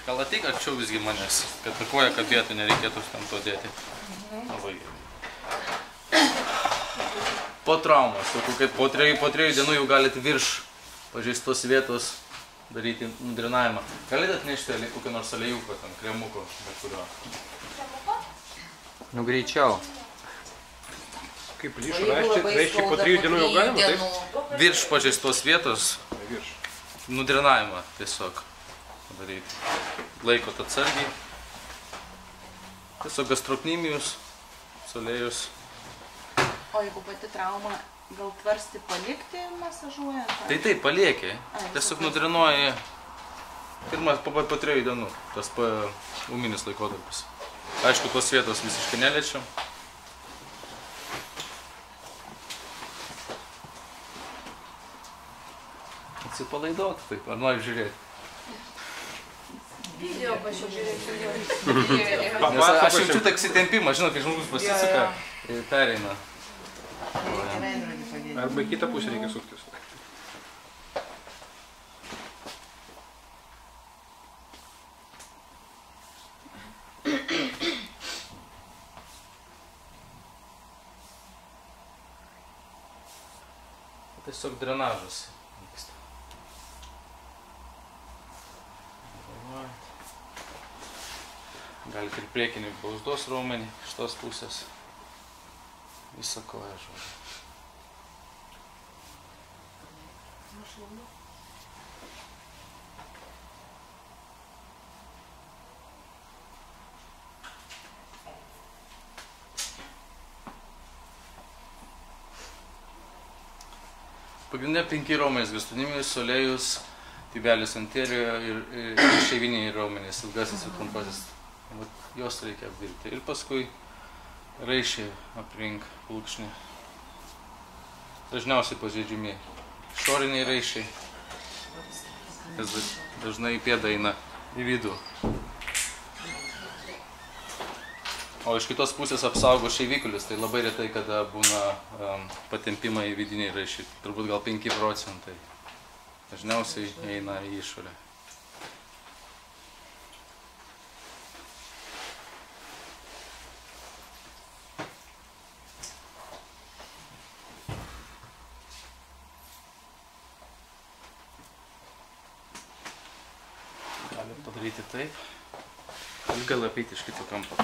Gal ateik arčiau visgi manęs, kad ta koja kabėtų, nereikėtų ten to dėti. Labai gerai. Po traumos, po 3 dienų jau galite virš pažeistos vietos daryti nudrenavimą. Galite atnešti kokį nors aliejuko, ten kremuko, bet kurio. Nu greičiau. Kaip plyšo, reiškia po 3 dienų jau galima, taip? Virš pažeistos vietos nudrenavimą tiesiog daryti. Laikot atsargiai. Tiesiog gastrocnemius, solėjus. O jeigu pati trauma, gal tvarstį palikti masažuojant? Tai taip, paliekiai. Tiesiog nudrenuoji pirmas po 3 dienų, tas ūminis laikotarpis. Aišku, tos vietos visiškai neliečiam. Atsipalaiduok taip, ar nori žiūrėti? Video pažiūrėti. Aš jaučiu tak įsitempimą, žinot, kai žmogus pasisuka ir pereina. Arba į kitą pusę reikia suktis. Tiesiog drenažas vyksta. Galite ir priekinį blauzdos raumenį iš tos pusės. Visą koją žodžiu. Pagrindinė 5 raumenys - gastrocnemius, solėjus, tibialis anterior ir išeiviniai raumenys, ilgasis ir trumpasis. Jos reikia apdirbti. Ir paskui raiščiai aplink plukšnį. Dažniausiai pažeidžiami išoriniai raiščiai, kas dažnai pėda eina į vidų. O iš kitos pusės apsaugo šeivikulius, tai labai retai, kada būna patempimai į vidiniai raiščiai, turbūt gal 5%. Dažniausiai eina į išorę. Galim padaryti taip. Gal apeiti iš kito kampo.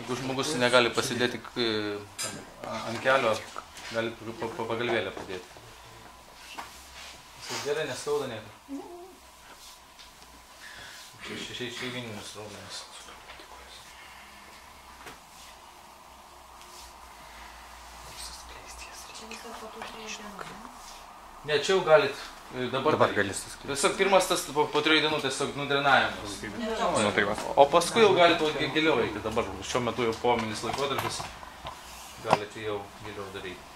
Jeigu žmogus negali pasidėti ant kelio, gali pagalvėlę padėti. Visas gerai, neskauda nieko. Išeivinius raumenis. Ne, čia jau galit dabar galit suskleisti. Tiesiog pirmas tas po 3 dienų tiesiog nudrenavimas. O paskui jau galite giliau eiti dabar. Šiuo metu jau pominis laikotarpis. Galite jau giliau daryti.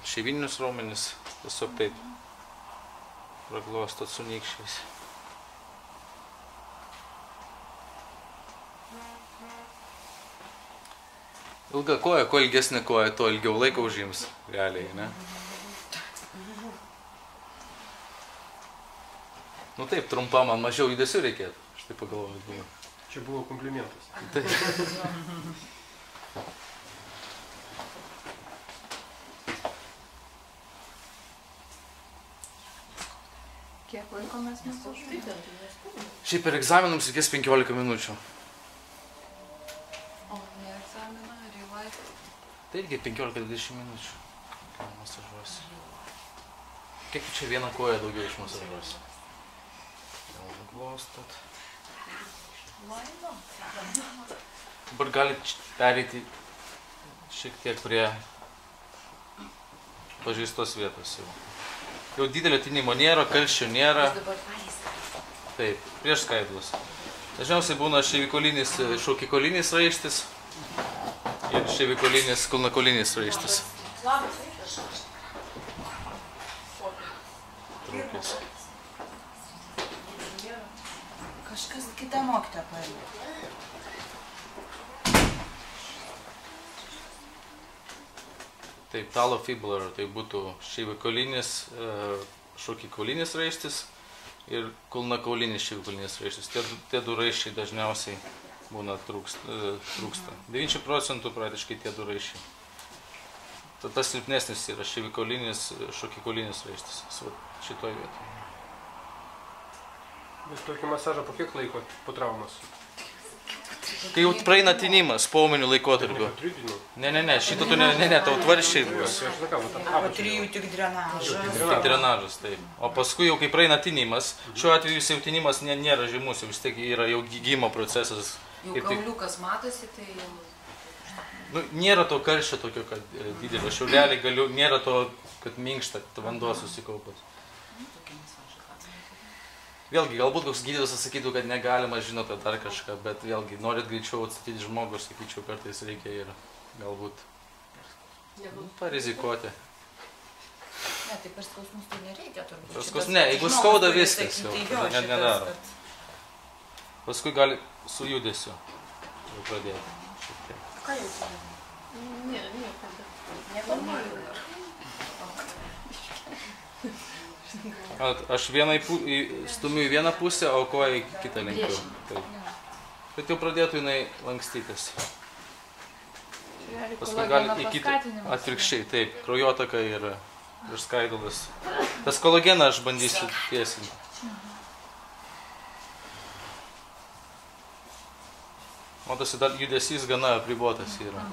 Šeivinius raumenis tiesiog taip praglostot su nykščiais. Ilga koja, kuo ilgesnė koja, tuo ilgiau laiko užims, realiai, ne? Nu taip, trumpam man mažiau judesių reikėtų, aš taip pagalvoju. Čia buvo komplimentas. Taip. Kiek laiko mes masažuojame? Šiaip per egzaminams reikės 15 minučių. O ne egzaminą ar į laipą? Tai irgi 15-20 minučių. Ką masažuosi. Kiek čia vieną koją daugiau išmasažuosi? Jau glostot. Dabar galit pereiti šiek tiek prie pažeistos vietos jau. Jau didelio tinimo nėra, karščio nėra. Taip, prieš skaidulus. Dažniausiai būna šaukikolinis raištis. Ir šeivikolinis, kulnakolinis raištis. Trūkis. Kažkas kita mokytoja paėmė. Taip, talofibular, tai būtų šeivikolinis, šokikaulinis raištis ir kulnakaulinis šeivikolinis raištis. Tie du raiščiai dažniausiai būna trūksta. 90% praktiškai tie du raiščiai. Tas silpnesnis yra šeivikolinis, šokikaulinis raištis. Šitoj vietoje. Vis tokį masažą po kiek laiko po traumos? Kai jau praeina tinimas po ūminių laikotarpių. Ne, šito tu ne, tau tvarščiai bus. Po 3 tik drenažas. Tik drenažas, taip. O paskui jau kai praeina tinimas, šiuo atveju jau tinimas nėra žymus, jau vis tiek yra jau gijimo procesas. Jau kauliukas matosi, tai jau... Nu, nėra to karščio tokio, kad didelio šiaudeliai galiu, nėra to, kad minkšta, vanduo susikaupas. Vėlgi, galbūt koks gydytojas sakytų, kad negalima, žinote, dar kažką, bet vėlgi, norit greičiau atstatyti žmogų, aš sakyčiau, kartais reikia ir galbūt parizikuoti. Ne, tai per skausmus tai nereikia turbūt. Ne, jeigu skauda viskas, jau nedaro. Paskui gali su judesiu jau pradėti. Ką jau tai? Nieko. Aš stumiu į vieną pusę, o koją į kitą lenkiu. Bet jau pradėtų jinai lankstytis. Paskui gali į kitą atvirkščiai, taip, kraujotaka ir skaidulas. Tas kolageną aš bandysiu tiesinti. Matosi, dar judesys gana apribotas yra.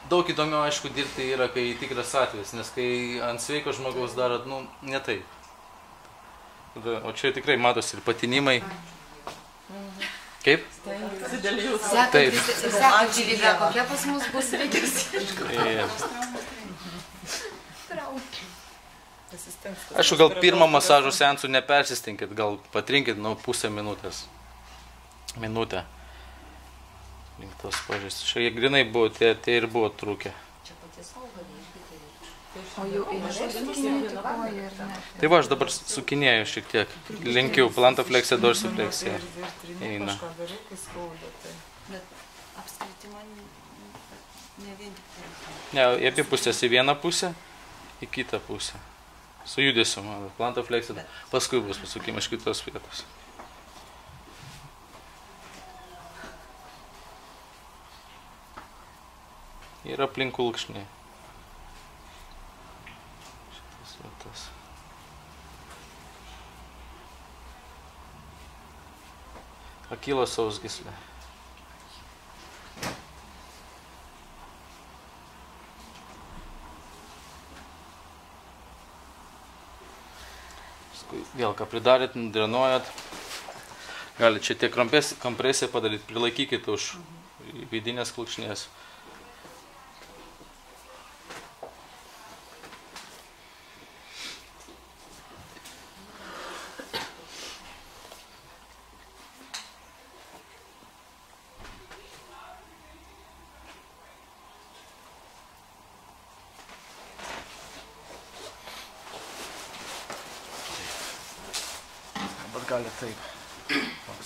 Daug įdomiau, aišku, dirbti yra, kai tikras atvejis, nes kai ant sveiko žmogaus darot, nu, ne taip. O čia tikrai matosi ir patinimai. Kaip? Taip. Sekančią lygą, kokia pas mus bus reikias? Aišku, gal pirmą masažo seansų nepersistinkit, gal patrinkit, nu, pusę minutės. Minutę. Link tos pažįstų. Šiai grinai buvo, tie ir buvo trūkę. O jau sukinėti koją ir ne? Tai va, aš dabar sukinėju šiek tiek. Linkiu plantofleksija, dorsifleksija. Eina. Bet apskritai man ne vien tik tai. Ne, į apie pusės, į vieną pusę, į kitą pusę. Su judesiu, man, plantofleksija. Paskui bus pasukimas iš kitos vietos. Ir aplink kulkšnį. Šitas vietas. Akylo sausgyslė. Vėl ką pridarėt, nudrenuojat. Galite čia tiek kompresiją padaryti, prilaikykit už vidinės kulkšnės. Gali taip,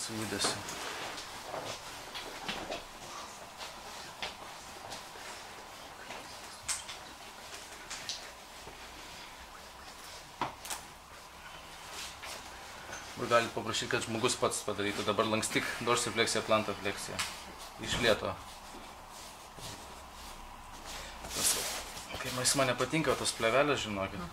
su judesiu. Galite paprašyti, kad žmogus pats padarytų. Dabar lankstyk dorsifleksiją, plantofleksiją. Iš lėto. Kai man nepatinka tos plevelės, žinokit.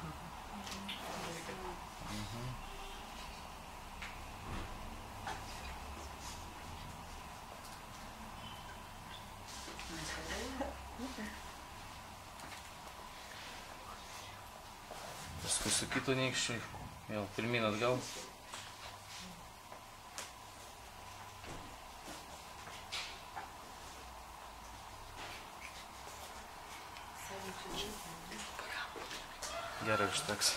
Paskui su kitu nykščiu, vėl pirmin atgal. Gerai užteks.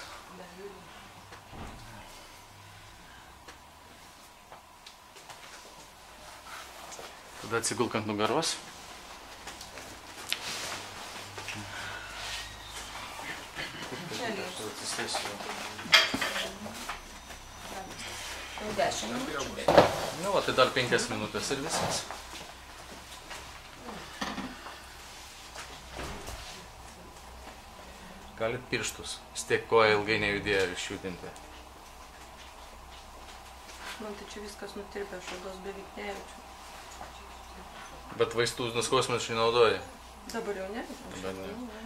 Tada atsigulk ant nugaros. Jau 10 minučių. Nu, va, tai dar 5 minutės ir viskas. Galit pirštus. Stiek koja ilgai nejudėjo išjudinti. Man tai čia viskas nutirpė, aš odos beveik nejaučiu. Bet vaistų nuskausminančių nenaudoja. Dabar jau ne?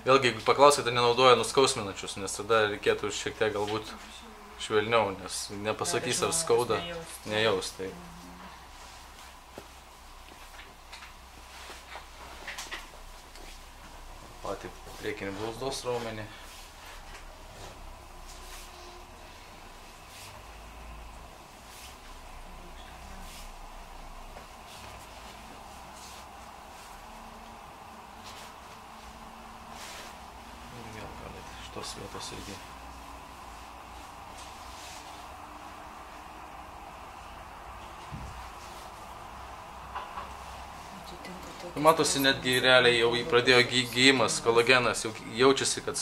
Vėlgi, jeigu paklausite, nenaudoja nuskausminančius, nes tada reikėtų šiek tiek galbūt švelniau, nes nepasakys, ar skauda, nejaus. Tai. Patį priekinį blauzdos raumenį. Šitos vietos irgi. Matosi, netgi realiai jau pradėjo gijimas, kolagenas, jau jaučiasi, kad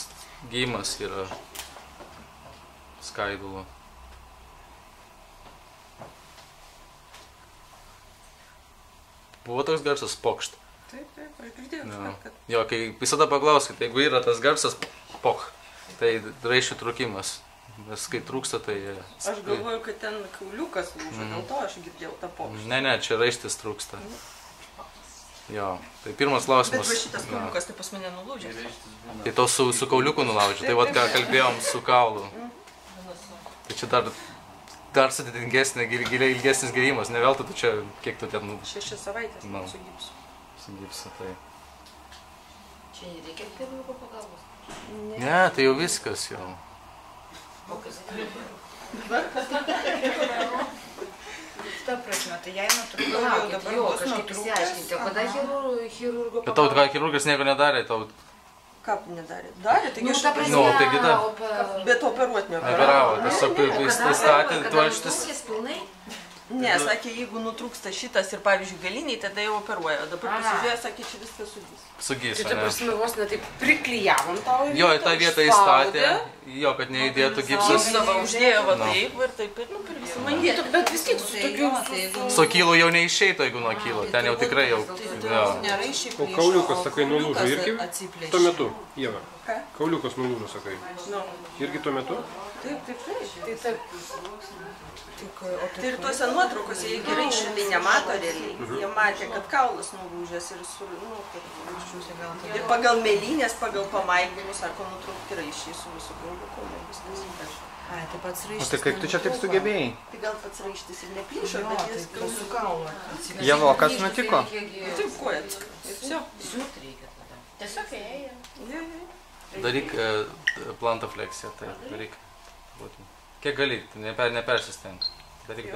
gijimas yra skaidulų. Buvo toks garsas pokšt. Taip, aš girdėjau, kad... Jo, kai visada paklauskite, jeigu yra tas garsas pok, tai raiščių trūkimas. Nes kai trūksta, tai... Aš galvoju, kad ten kauliukas lūžo, dėl to aš girdėjau tą pokštą. Ne, čia raištis trūksta. Jo, tai pirmas klausimas... Bet va šitas kauliukas tai pas mane nulūžęs. Tai to su kauliuku nulaužė, tai vat ką kalbėjom su kaulu. Tai čia dar ilgesnis gėrimas, ne veltui tu čia, kiek tu ten... 6 savaitės su gipsu. Su gipsu, tai... Čia nereikia chirurgo pagalbos? Ne, tai jau viskas jau. O kas ta prasme, tai jai natūralu laukit, jo, kažkaip įsiaiškinti, o kada chirurgo pagalbos? Bet tau chirurgas nieko nedarė, tau... Ką nedarė? Darė, taigi aš... Nu, taigi da. Bet operuot neoperavo. Tiesiog įstatė tvarštis. Ne, sakė, jeigu nutrūksta šitas ir, pavyzdžiui, galiniai, tada jau operuoja. Dabar pasižiūrėjo, sakė, čia viskas sugys. Sugys, tai ta prasme, vos ne taip priklijavom tau į jo, į tą vietą įstatė, jo, kad nejudėtų gipsas. Gipsą uždėjo va taip ir per visą mangėtą. Bet vis tiek su tokiu... Su kylu jau neišeitų, jeigu nuo kylo. Ten jau tikrai jau... O kauliukas, sakai, nulūžo irgi tuo metu, Ieva? Ką? Kauliukas nulūžo, sakai. Irgi tuo metu? Taip. Tai ir tuose nuotraukose jie gerai šitai nemato realiai. Jie matė, kad kaulas nulūžęs ir ir pagal mėlynės, pagal pamaigymus, sako, nutraukti raiščiai su visų kauliuku. Ai, tai pats raištis... O tai kaip tu čia taip sugebėjai? Tai gal pats raištis ir neplyšo, bet jis su kaulu. Jievo, kas nutiko? Taip, kuojat. Ir viso. Žiūt reikia tada. Tiesiog ėjai. Daryk plantofleksiją, tai daryk. Kiek gali, nepersistenk. Daryk.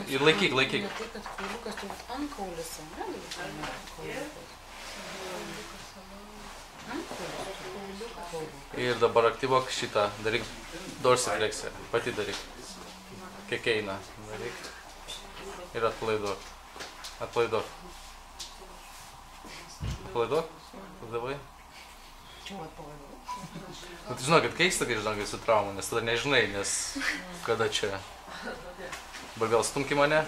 Ir laikyk. Ne tai, kad kauliukas, tai ankaulis, ne? Ir dabar aktyvuok šitą, daryk dorsifleksiją, pati daryk. Kiek eina, daryk. Ir atpalaiduok. Atpalaiduok. Davai. Čia atpalaiduok. Tu žinau, kad keista, kai žinau, su trauma, nes tada nežinai, nes kada čia. Dabar vėl stumki mane.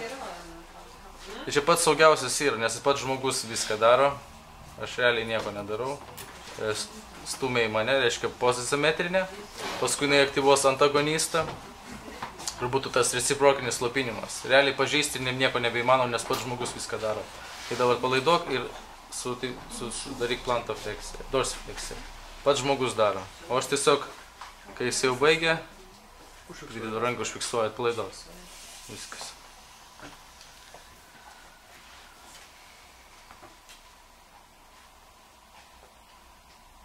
Tai čia pats saugiausias yra, nes pats žmogus viską daro. Aš realiai nieko nedarau. Stumia į mane, reiškia pozimetrinė. Paskui jinai aktyvuos antagonistą. Ir būtų tas reciprokinis slopinimas. Realiai pažeisti nieko nebeįmanoma, nes pats žmogus viską daro. Tai dabar palaiduok ir daryk plantofleksiją, dorsifleksiją. Pats žmogus daro. O aš tiesiog, kai jis jau baigia, pridedu ranką, užfiksuoju, atpalaidos. Viskas.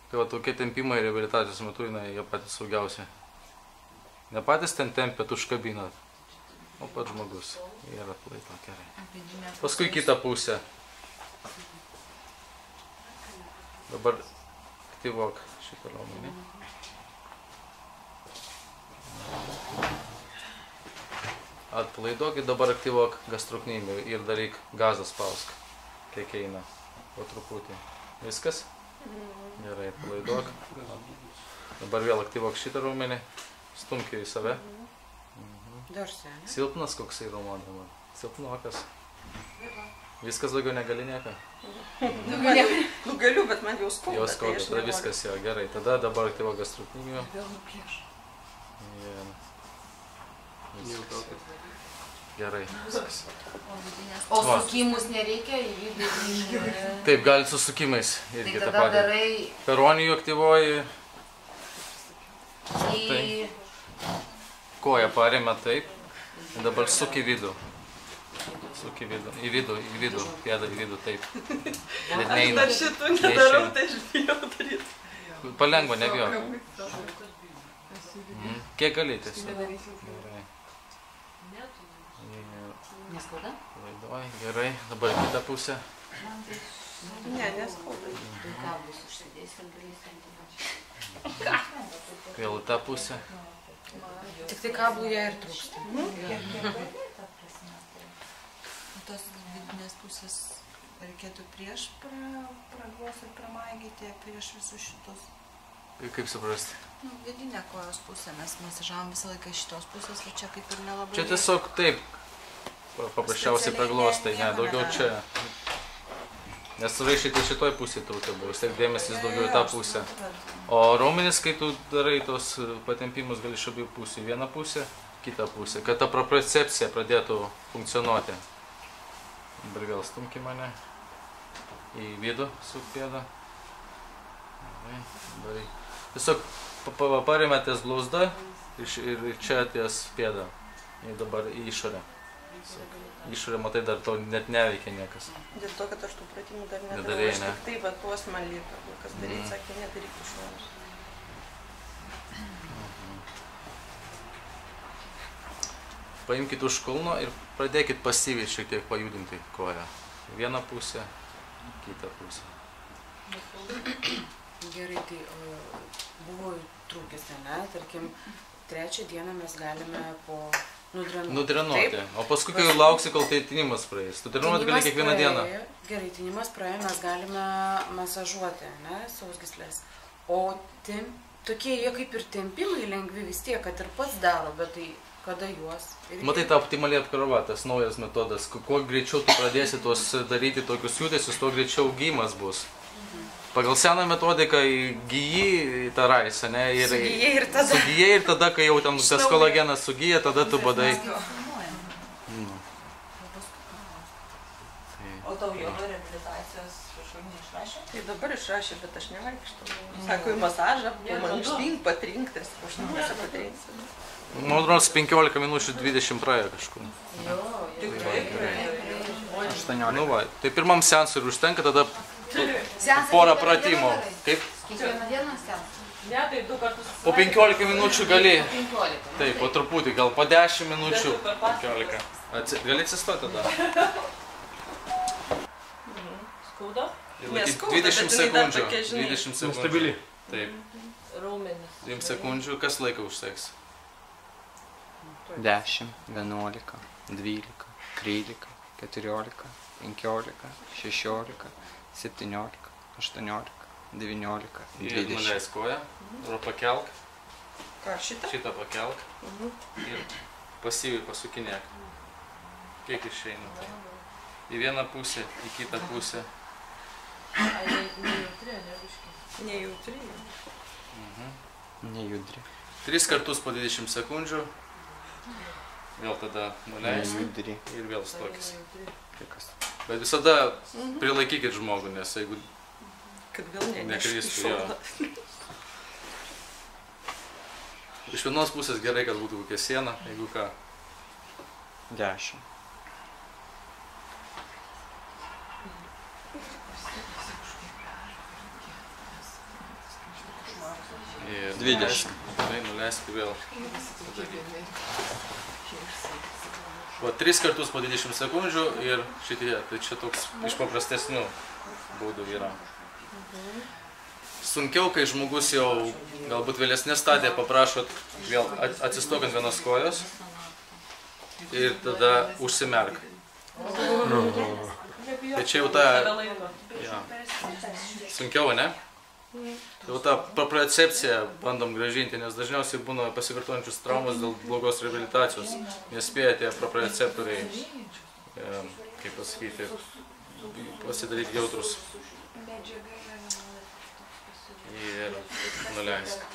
Tai va, tokie tempimai reabilitacijos metu, jie patys saugiausi. Ne patys ten tempėt, užkabinat, o pats žmogus. Ir atpalaiduok gerai. Paskui kitą pusę. Dabar aktyvuok šitą raumenį. atpalaiduok ir dabar aktyvuok gastrocnemių ir daryk gazą spausk, kiek eina. Po truputį. Viskas? Gerai, atpalaiduok. Dabar vėl aktyvuok šitą raumenį. Stumk į save. Silpnas koksai raumuo dabar. Silpnokas. Viskas daugiau negali nieko? Nu galiu, bet man jau skauda. Jau skauda, tada viskas jau gerai. Tada dabar aktyvuok gastrocnemių. Gerai. O sukimus nereikia į vidų? Taip, gali su sukimais irgi tą Tai tada darai peronijų aktyvuoji. į... Koją paremia taip. Ir dabar suk į vidų. Suk į vidų. Į vidų. Pėdą į vidų, taip. Aš dar šitų nedarau, tai aš bijau daryti. Palengva, nebijok. Kiek gali tiesiog? Neskauda? Laiduoji, gerai. Dabar kitą pusę. Ne, neskauda. Kablus užsidės ir galės. Vėl į tą pusę. Tik tai kablų jie ir trūksta. Tos vidinės pusės reikėtų prieš praglos ir pramaigyti, prieš visus šitus. Kaip suprasti? Vidinė kojos pusė, mes masažavom visą laiką šitos pusės, o čia kaip ir nelabai. Čia tiesiog taip. Paprasčiausiai praglostai, ne, daugiau čia. Nes suraišyti šitoj pusėje trūkia buvo, vis tiek dėmesys daugiau į tą pusę. O raumenis, kai tu darai tos patempimus, gali iš abiejų pusių. Vieną pusę, kitą pusę, kad ta propriocepcija pradėtų funkcionuoti. Dabar vėl stumki mane į vidų su pėdą. Tiesiog paremia ties blauzda ir čia ties pėdą. Ir dabar į išorę. Išorė, matai, dar to net neveikia niekas. Dėl to, kad aš tų pratimų dar nedarau. Nedarėjai, aš ne? tik taip, va, tuos man lieka. Kas daryti, sakė, nedaryk iš manus. Paimkit už kulno ir pradėkit pasyviai šiek tiek pajudinti koją. Vieną pusę, kitą pusę. Gerai, tai buvo trūkis, ne? Tarkim, trečią dieną mes galime po nudrenuoti. O paskui, kai lauksi, kol tai tinimas praeis. Tu drenuoti gali kiekvieną dieną. Gerai, tinimas praėjo, mes galime masažuoti, ne, sausgyslės. O tokie jie kaip ir tempimai lengvi vis tiek, kad ir pats daro, bet tai kada juos? Matai, ta optimaliai apkrova, tas naujas metodas. Kuo greičiau tu pradėsi tuos daryti tokius judesius, tuo greičiau gyjimas bus. Pagal seną metodiką gyji tą raisą, ne? Sugyji ir tada, kai jau ten tas kolagenas sugyja, tada tu badai. O tau jogo reabilitacijos kažkokį neišrašė? Tai dabar išrašė, bet aš nevaikštau. Sako, į masažą, mankštink, patrinktas. Aš nevaikštau patrinksiu. Man atrodo, 15 minučių 20 praėjo kažkur. Tikrai. 18. Nu va, tai pirmam seansui ir užtenka, tada porą pratimų. Kaip? Kiekvieną dieną seansą? Ne, tai 2 kartus. Po 15 minučių gali. Taip, po truputį, gal po 10 minučių. 15. Gali atsistoti tada. Skauda? Neskauda, 20 sekundžių. 20 sekundžių. Stabili. Taip. Raumenis. 2 sekundžių, kas laiką užseks? 10, 11, 12, 13, 14, 15, 16, 17, 18, 19, Ir 20. nuleis koją. Ir pakelk. Ką, šitą? Šitą pakelk. Ir pasyviai pasukinėk. Kiek išeina. Į vieną pusę, į kitą pusę. Nejautri. Nejudri. 3 kartus po 20 sekundžių. Vėl tada nuleis. Nejudri. Ir vėl stokis. Kikas. Bet visada prilaikykit žmogų, nes jeigu Kad vėl nekristų jo. Iš vienos pusės gerai, kad būtų kokia siena, jeigu ką. 10. Ir 20. Gerai, nuleisk vėl. O 3 kartus po 20 sekundžių ir šitie, tai čia toks iš paprastesnių būdų yra. Sunkiau, kai žmogus jau galbūt vėlesnė stadija paprašot vėl atsistok ant vienos kojos ir tada užsimerk. Tai čia jau ta... Ja. Sunkiau, ne? Jau tą propriocepciją bandom grąžinti, nes dažniausiai būna pasikartojančius traumas dėl blogos reabilitacijos. Nespėja tie proprioceptoriai, kaip pasakyti, pasidaryti jautrus. Ir nuleisk.